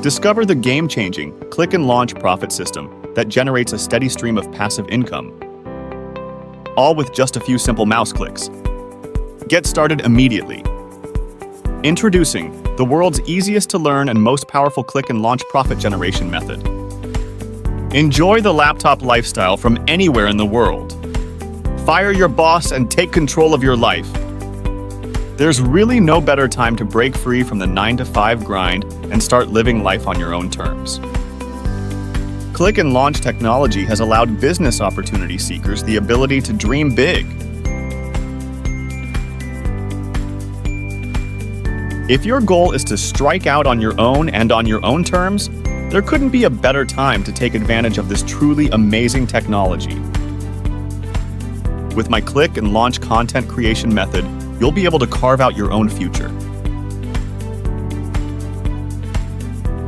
Discover the game-changing click and launch profit system that generates a steady stream of passive income, all with just a few simple mouse clicks. Get started immediately. Introducing the world's easiest to learn and most powerful click and launch profit generation method. Enjoy the laptop lifestyle from anywhere in the world. Fire your boss and take control of your life. There's really no better time to break free from the 9-to-5 grind and start living life on your own terms. Click and launch technology has allowed business opportunity seekers the ability to dream big. If your goal is to strike out on your own and on your own terms, there couldn't be a better time to take advantage of this truly amazing technology. With my click and launch content creation method, you'll be able to carve out your own future.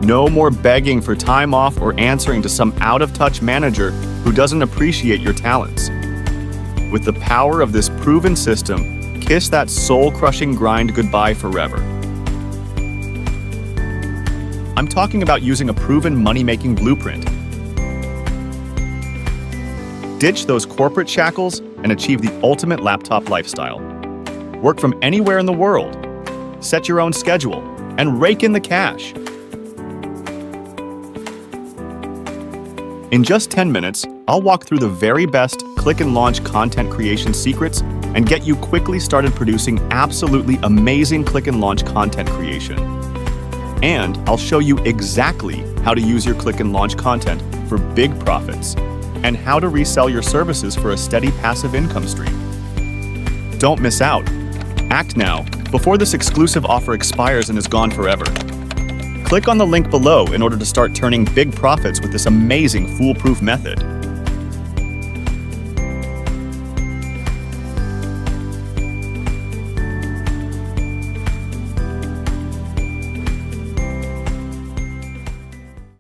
No more begging for time off or answering to some out-of-touch manager who doesn't appreciate your talents. With the power of this proven system, kiss that soul-crushing grind goodbye forever. I'm talking about using a proven money-making blueprint. Ditch those corporate shackles and achieve the ultimate laptop lifestyle. Work from anywhere in the world, set your own schedule, and rake in the cash. In just 10 minutes, I'll walk through the very best click and launch content creation secrets and get you quickly started producing absolutely amazing click and launch content creation. And I'll show you exactly how to use your click and launch content for big profits and how to resell your services for a steady passive income stream. Don't miss out. Act now, before this exclusive offer expires and is gone forever. Click on the link below in order to start turning big profits with this amazing foolproof method.